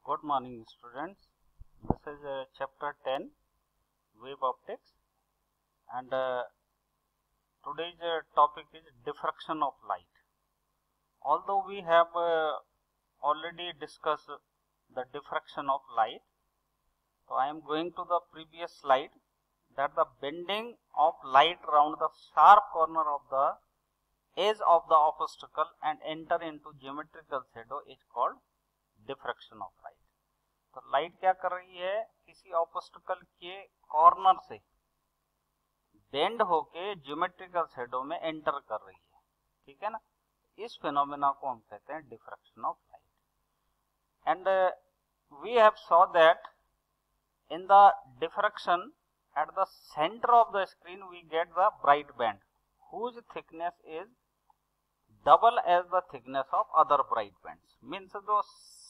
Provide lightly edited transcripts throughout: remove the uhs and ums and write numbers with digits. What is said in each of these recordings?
Good morning, students. This is chapter 10, wave optics, and today's topic is diffraction of light. Although we have already discussed the diffraction of light, so I am going to the previous slide, that the bending of light round the sharp corner of the edge of the obstacle and enter into geometrical shadow is called diffraction of light. तो light क्या कर रही है, किसी obstacle के corner से bend होके geometrical shadow में एंटर कर रही है. ठीक है ना. इस फिनोमेना को हम कहते हैं diffraction of light. And we have saw that in the diffraction at the centre of the screen we get the bright band whose thickness is double as the thickness of other bright bands. Means जो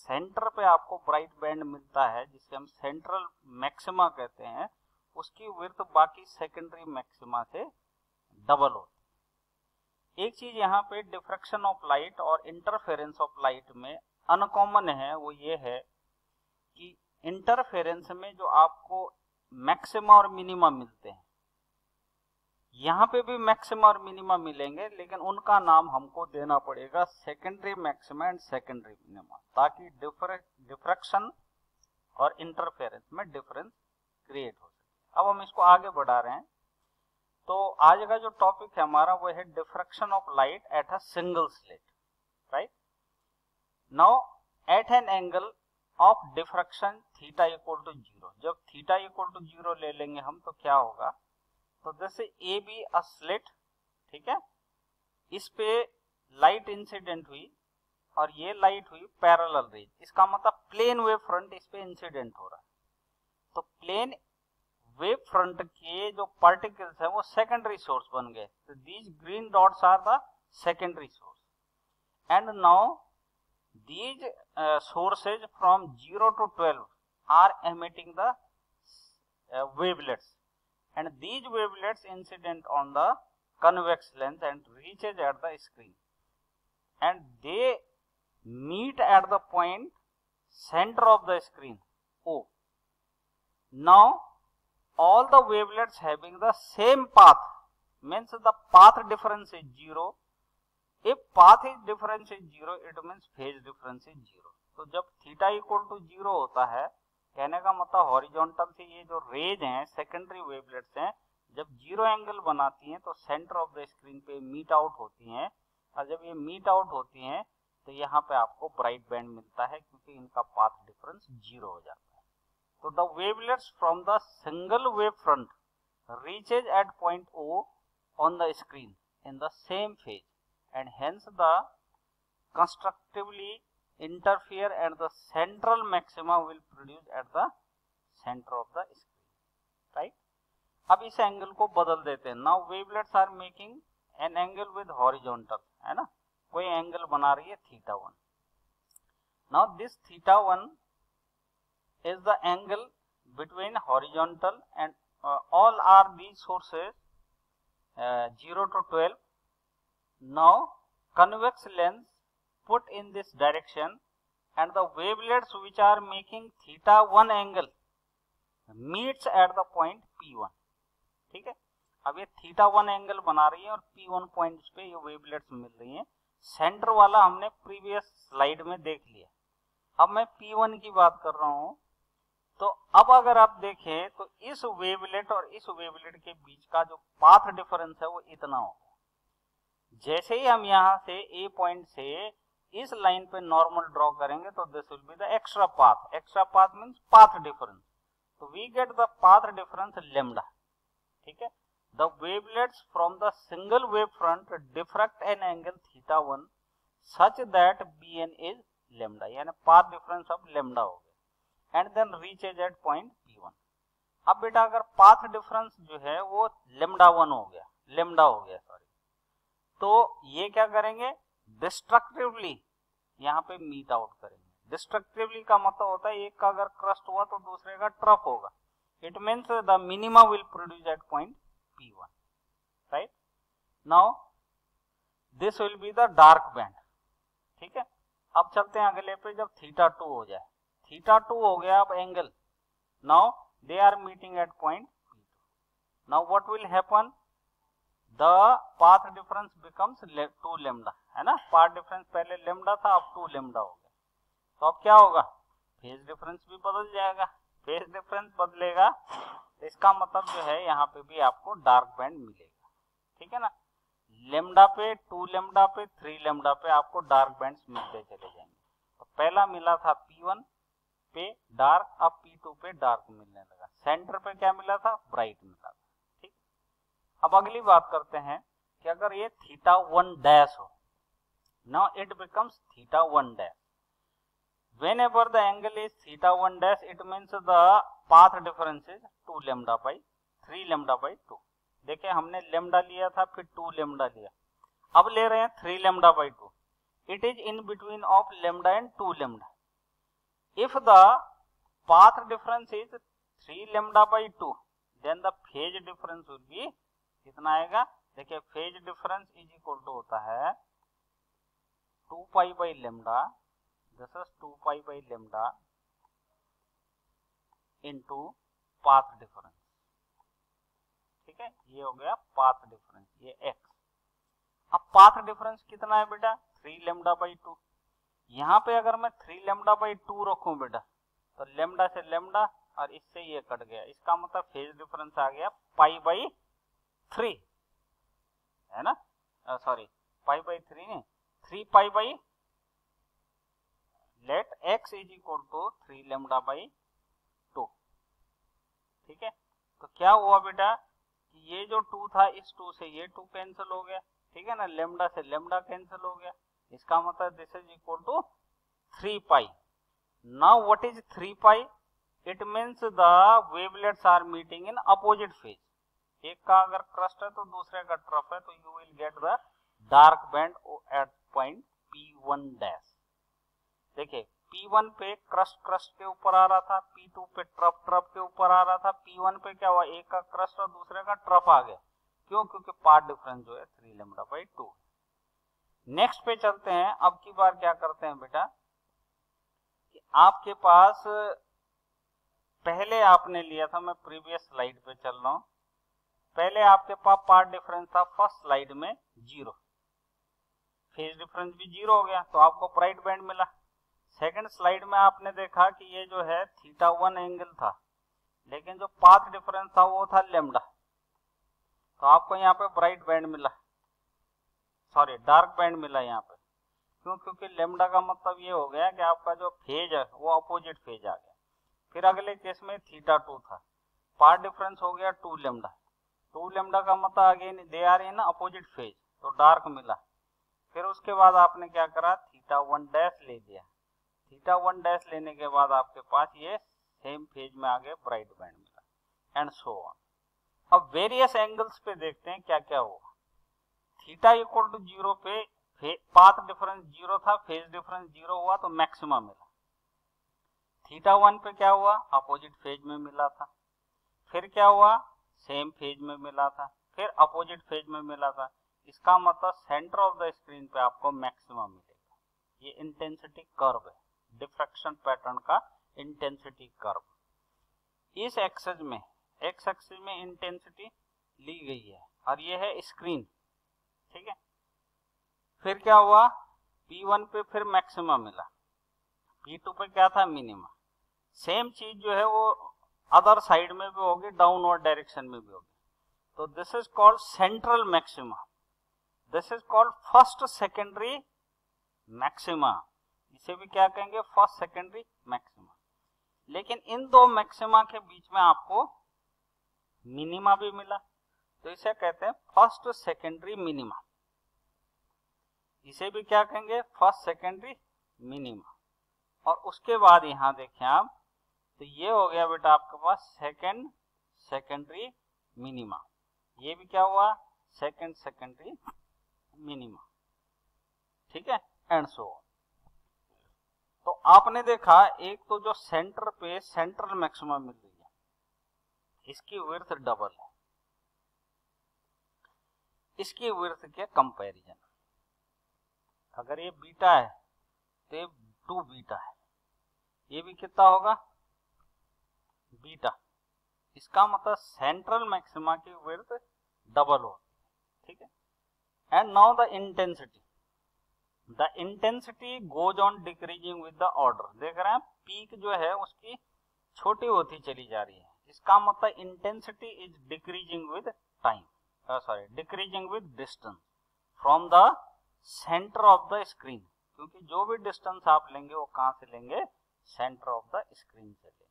centre पे आपको bright band मिलता है जिसे हम central maxima कहते हैं, उसकी विड्थ बाकी सेकेंडरी मैक्सिमा से डबल होती है. एक चीज यहाँ पे डिफ्रैक्शन ऑफ लाइट और इंटरफेरेंस ऑफ लाइट में अनकॉमन है, वो ये है कि इंटरफेरेंस में जो आपको मैक्सिमा और मिनिमा मिलते हैं, यहाँ पे भी मैक्सिमा और मिनिमा मिलेंगे, लेकिन उनका नाम हमको देना पड़ेगा secondary maxima and secondary minima, ताकि डिफ्रैक्शन और इंटरफेरेंस में डिफरेंस क्रिएट हो सके. अब हम इसको आगे बढ़ा रहे हैं. तो आज का जो टॉपिक है हमारा वो है diffraction of light at a single slit. Right now at an angle of diffraction theta equal to 0. जब थीटा इक्वल टू 0 ले लेंगे हम तो क्या होगा, तो जैसे ए बी अ स्लिट, ठीक है, इस पे लाइट इंसिडेंट हुई और ये लाइट हुई पैरेलल रेज. इसका मतलब प्लेन वेव फ्रंट इस पे इंसिडेंट हो रहा है. तो प्लेन वेव फ्रंट के जो पार्टिकल्स है वो सेकेंडरी सोर्स बन गए. तो these green dots are the secondary source and now these sources from 0 to 12 are emitting the wavelets. And these wavelets incident on the convex lens and reaches at the screen, and they meet at the point center of the screen O. Now all the wavelets having the same path, means the path difference is 0. If path is difference is 0, it means phase difference is 0. तो जब theta equal to 0 होता है, कहने का मतलब horizontal से ये जो रेज हैं, सेकेंडरी वेवलेट्स हैं, जब 0 एंगल बनाती हैं तो सेंटर ऑफ द स्क्रीन पे मीट आउट होती हैं. और जब ये मीट आउट होती हैं तो यहाँ पे आपको ब्राइट बैंड मिलता है, क्योंकि इनका पाथ डिफरेंस 0 हो जाता है. तो the wavelets from the single wave front reaches at point O on the screen in the same phase, and hence the constructively interfere and the central maxima will produce at the center of the screen. Right? अब इस angle को बदल देते हैं. Now wavelets are making an angle with horizontal, है ना, कोई angle बना रही है theta 1. Now this theta 1 is the angle between horizontal and all are these sources 0 to 12. Now convex lens put in this direction and the wavelets which are making theta 1 angle meets at the point P1. ठीक है. अब ये theta 1 angle बना रही है और P1 points पे ये वेवलेट्स मिल रही हैं. सेंटर वाला हमने प्रीवियस स्लाइड में देख लिया. अब मैं P1 की बात कर रहा हूं. तो अब अगर आप देखें तो इस वेवलेट और इस वेवलेट के बीच का जो पाथ डिफरेंस है वो इतना होगा. जैसे ही हम यहाँ से ए पॉइंट से इस लाइन पे नॉर्मल ड्रॉ करेंगे तो this will be the extra path. Extra path means path difference. तो we get the path difference lambda. ठीक है. The wavelets from the single wave front diffract an angle theta 1 such that bn is lambda, यानी path difference अब lambda हो गया, and then reaches at point P1. अब बेटा अगर path difference जो है वो लैम्डा 1 हो गया, लैम्डा हो गया सॉरी, तो ये क्या करेंगे, डिस्ट्रक्टिवली यहाँ पे मीट आउट करेंगे. डिस्ट्रक्टिवली का मतलब होता है एक का अगर क्रस्ट हुआ तो दूसरे का ट्रफ होगा. It means the minima will produce at point P1. Right now this will be the dark band. ठीक है. अब चलते हैं अगले पे. जब थीटा 2 हो जाए, θ2 हो गया अब angle. Now they are meeting at point P2. Now what will happen, the path difference becomes 2 lambda, है ना. पाथ डिफरेंस पहले लैम्डा था, अब 2 लैम्डा हो गया. तो अब क्या होगा, फेज डिफरेंस भी बदल जाएगा. फेज डिफरेंस बदलेगा तो इसका मतलब जो है यहाँ पे भी आपको डार्क बैंड मिलेगा. ठीक है ना. लेमडा पे, 2 लेमडा पे, 3 लेमडा पे आपको डार्क बैंड्स मिलते चले जाएंगे. तो पहला मिला था P1 पे डार्क, अब P2 पे डार्क मिलने लगा. सेंटर पे क्या मिला था, ब्राइट मिला था. ठीक. अब अगली बात करते हैं कि अगर ये θ1 डैश हो, now it becomes θ1 dash. Whenever the angle is θ1 dash, it means the path difference is 2 lambda by 3 lambda by 2. देखिए हमने lambda लिया था, फिर 2 lambda लिया, अब ले रहे हैं 3 lambda by 2. It is in between of lambda and 2 lambda. If the path difference is 3 lambda by 2, then the phase difference will be कितना आएगा. देखिए phase difference is equal to होता है 2 pi by lambda. This is 2 pi by lambda into path difference. ठीक है, ये हो गया path difference, ये x. अब path difference कितना है बेटा, 3 lambda by 2. यहाँ पे अगर मैं 3 lambda by 2 रखूं बेटा, तो lambda से lambda और इससे ये कट गया. इसका मतलब फेज डिफरेंस आ गया पाई बाई 3, है ना. सॉरी, पाई बाई 3 नहीं, 3 pi by, let x is equal to 3 lambda by 2. ठीक है. तो क्या हुआ बेटा कि ये जो 2 था, इस 2 से ये 2 कैंसिल हो गया. ठीक है ना, लेमडा से लेमडा कैंसिल हो गया. इसका मतलब this is equal to 3 pi. Now what is 3 pi, it means the wavelets are meeting in opposite phase. एक का अगर क्रस्ट है तो दूसरे का ट्रफ है, तो you will get the dark band at point P1 dash. देखिए P1 पे क्रस्ट के ऊपर आ रहा था, P2 पे ट्रफ के ऊपर आ रहा था, P1 पे क्या हुआ, एक का क्रस्ट और दूसरे का ट्रफ आ गया. क्यों, क्योंकि पाथ डिफरेंस जो है 3 लैम्डा बाई 2. नेक्स्ट पे चलते हैं. अब की बार क्या करते हैं बेटा कि आपके पास पहले आपने लिया था, मैं प्रीवियस स्लाइड पे चल रहा हूं, पहले आपके पास पाथ डिफरेंस था फर्स्ट स्लाइड में 0, फेज डिफरेंस भी 0 हो गया, तो आपको ब्राइट बैंड मिला. सेकंड स्लाइड में आपने देखा कि ये जो है θ1 एंगल था, लेकिन जो पाथ डिफरेंस था वो था लैम्डा, तो आपको यहाँ पे ब्राइट बैंड मिला, सॉरी डार्क बैंड मिला यहाँ पे. क्यों, क्योंकि लैम्डा का मतलब ये हो गया कि आपका जो फेज है वो अपोजिट फेज आ गया. फिर अगले केस में θ2 था, पाथ डिफरेंस हो गया 2 लैम्डा. 2 लैम्डा का मतलब again they are in opposite phase, तो डार्क मिला. फिर उसके बाद आपने क्या करा, θ1 डैश ले लिया. θ1 डैश लेने के बाद आपके पास ये सेम फेज में आगे ब्राइट बैंड मिला, एंड सो ऑन. अब वेरियस एंगल्स पे देखते हैं क्या क्या हुआ. थीटा इक्वल टू 0 पे पाथ डिफरेंस 0 था, फेज डिफरेंस 0 हुआ, तो मैक्सिमा मिला. θ1 पे क्या हुआ, अपोजिट फेज में मिला था. फिर क्या हुआ, सेम फेज में मिला था, फिर अपोजिट फेज में मिला था. इसका मतलब सेंटर ऑफ द स्क्रीन पे आपको मैक्सिमा मिलेगा. ये इंटेंसिटी कर्व है, डिफ्रैक्शन पैटर्न का इंटेंसिटी कर्व. इस एक्सिस में, एक्स एक्सिस में इंटेंसिटी ली गई है और ये है स्क्रीन. ठीक है. फिर क्या हुआ, P1 पे फिर मैक्सिमा मिला, P2 पे क्या था, मिनिमा. सेम चीज जो है वो अदर साइड में भी होगी, डाउनवर्ड डायरेक्शन में भी होगी. तो this is called central maxima, this is called first secondary maxima. इसे भी क्या कहेंगे, फर्स्ट सेकेंडरी मैक्सिमा. लेकिन इन दो मैक्सिमा के बीच में आपको मिनिमा भी मिला, तो इसे कहते हैं फर्स्ट सेकेंडरी मिनिमा. इसे भी क्या कहेंगे, फर्स्ट सेकेंडरी मिनिमा. और उसके बाद यहां देखें आप, तो ये हो गया बेटा आपके पास सेकेंड सेकेंडरी मिनिमा. ये भी क्या हुआ, सेकेंड सेकेंडरी मिनिमा. ठीक है, एंड सो ऑन. तो आपने देखा एक तो जो सेंटर पे सेंट्रल मैक्सिमा मिल रही है, इसकी विड्थ डबल है इसकी विड्थ के कंपैरिजन. अगर ये बीटा है तो ये 2 बीटा है, ये भी कितना होगा, बीटा। इसका मतलब सेंट्रल मैक्सिमा की विड्थ डबल होती है, ठीक है। And now the intensity goes on decreasing with the order. देख रहे हैं पीक जो है उसकी छोटी होती चली जा रही है, इसका मतलब intensity is decreasing with time, decreasing with distance from the centre of the screen, क्योंकि जो भी डिस्टेंस आप लेंगे वो कहां से लेंगे, सेंटर ऑफ द स्क्रीन से लेंगे।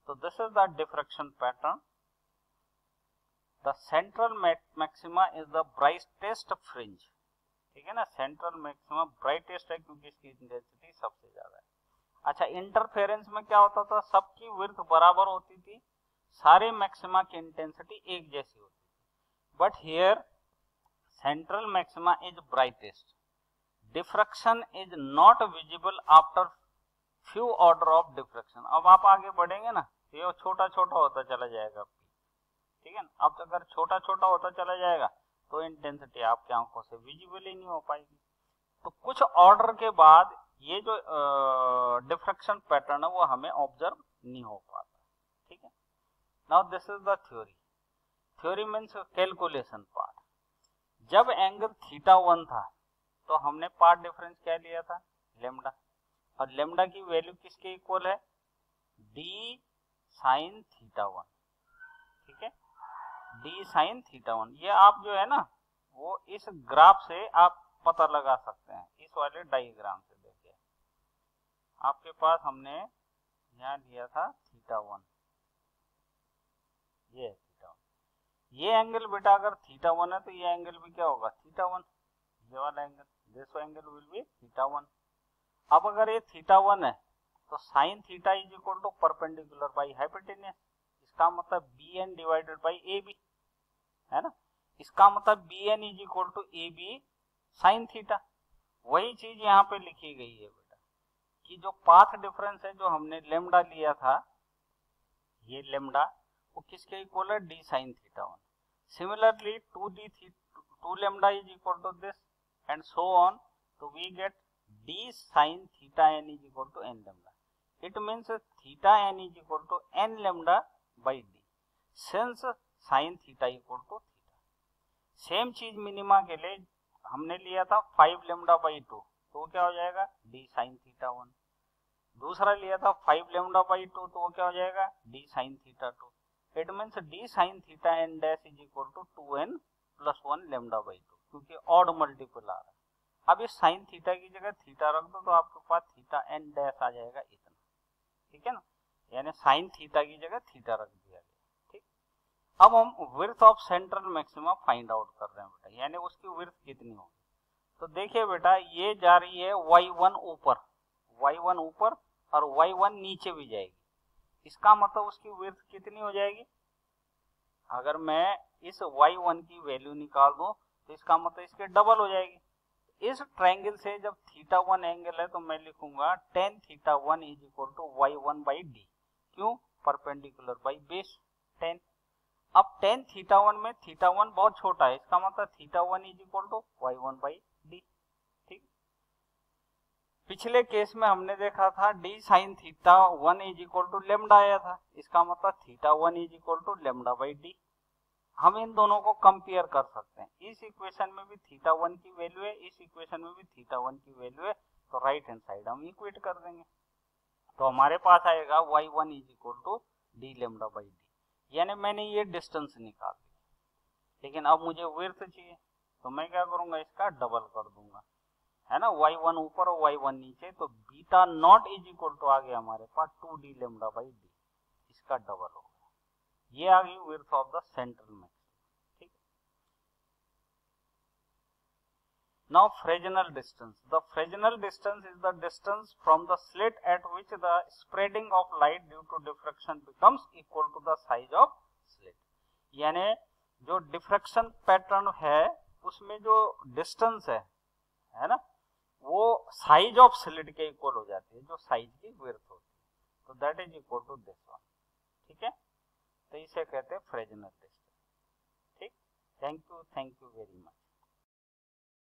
तो this is the diffraction pattern. The central maxima is the brightest fringe, ठीक है ना। सेंट्रल मैक्सिमा ब्राइटेस्ट है क्योंकि इसकी इंटेंसिटी सबसे ज्यादा है। अच्छा, इंटरफेरेंस में क्या होता था, सबकी विड्थ बराबर होती थी, सारे मैक्सिमा की इंटेंसिटी एक जैसी होती थी। But here central maxima is brightest, diffraction is not visible after few order of diffraction. अब आप आगे बढ़ेंगे ना, ये छोटा छोटा होता चला जाएगा, ठीक है ना। अब अगर छोटा छोटा होता चला जाएगा तो इंटेंसिटी आपकी आंखों से विजिबल ही नहीं हो पाएगी। तो कुछ ऑर्डर के बाद ये जो डिफ्रैक्शन पैटर्न है वो हमें ऑब्जर्व नहीं हो पाता, ठीक है। Now this is the theory. Theory means calculation part. जब एंगल θ1 था तो हमने पार्ट डिफरेंस क्या लिया था, लेमडा, और लेमडा की वैल्यू किसके इक्वल है, d sin θ1, ठीक है, d sin θ1। ये आप जो है ना वो इस ग्राफ से आप पता लगा सकते हैं, इस वाले डायग्राम से। देखिए आपके पास हमने यहाँ लिया था θ1, ये θ1, ये एंगल बेटा अगर θ1 है तो ये एंगल भी क्या होगा, θ1, ये वाला angle, this angle will be θ1। अब अगर ये θ1 है तो sin θ is equal to perpendicular by hypotenuse, इसका मतलब bn डिवाइडेड बाई ab, है ना। इसका मतलब bn is equal to ab sin θ। वही चीज यहाँ पे लिखी गई है बेटा, कि जो पाथ डिफरेंस है जो हमने लेमडा लिया था, ये लेमडा वो किसके इक्वल है, d sin θ1। Similarly 2 lambda is equal to this and so on, तो we get d sin θn is equal to n lambda. It means θn is equal to n lambda by d, since sin θ equal to θ। Same चीज minima के लिए हमने लिया था 5 lambda by 2, तो क्या हो जाएगा, d sin θ1। दूसरा लिया था 5 lambda by 2, तो क्या हो जाएगा, d sin θ2। It means d sin θn dash is equal to 2n plus 1 lambda by 2, क्योंकि ऑड मल्टीपल आ रहा है। अब इस साइन थीटा की जगह थीटा रख दो तो आपके पास थीटा एन डैश आ जाएगा इतना, ठीक है ना, यानी साइन थीटा की जगह थीटा रख दिया गया, ठीक। अब हम width of central maxima find out कर रहे हैं बेटा, यानी उसकी विड्थ कितनी होगी। तो देखिए बेटा ये जा रही है y1 ऊपर और y1 नीचे भी जाएगी, इसका मतलब उसकी विड्थ कितनी हो जाएगी। अगर मैं इस y1 की वैल्यू निकाल दूं तो इसका मतलब इसके डबल हो जाएगी। इस ट्रायंगल से जब θ1 एंगल है तो मैं लिखूंगा tan θ1 is equal to y1 by d, क्यों, परपेंडिकुलर बाई बेस 10। अब tan θ1 में θ1 बहुत छोटा है, इसका मतलब θ1 is equal to y1 by d, ठीक। पिछले केस में हमने देखा था d sin θ1 is equal to lambda आया था, इसका मतलब θ1 is equal to lambda by d. हम इन दोनों को कंपेयर कर सकते हैं, इस इक्वेशन में भी θ1 की वैल्यू है, इस इक्वेशन में भी θ1 की वैल्यू है, तो राइट हैंड साइड हम इक्वेट कर देंगे, तो हमारे पास आएगा y1 is equal to d lambda by D, यानी मैंने ये डिस्टेंस निकाल दी। लेकिन अब मुझे विड्थ चाहिए तो मैं क्या करूंगा, इसका डबल कर दूंगा, है ना, y1 ऊपर और y1 नीचे, तो beta not is equal to आ गया हमारे पास 2d लेमडा बाई डी, इसका डबल होगा, ये आ गई width of the central maxima, ठीक। Now Fresnel distance. The Fresnel distance is the distance from the slit at which the spreading of light due to diffraction becomes equal to the size of slit, यानी जो diffraction pattern है उसमें जो distance है ना, वो size of slit के equal हो जाती है, जो साइज की विड्थ होती है, तो that is equal to this one, ठीक है। तो इसे कहते हैं फ्रेजनल डिस्टेंस, ठीक। Thank you very much.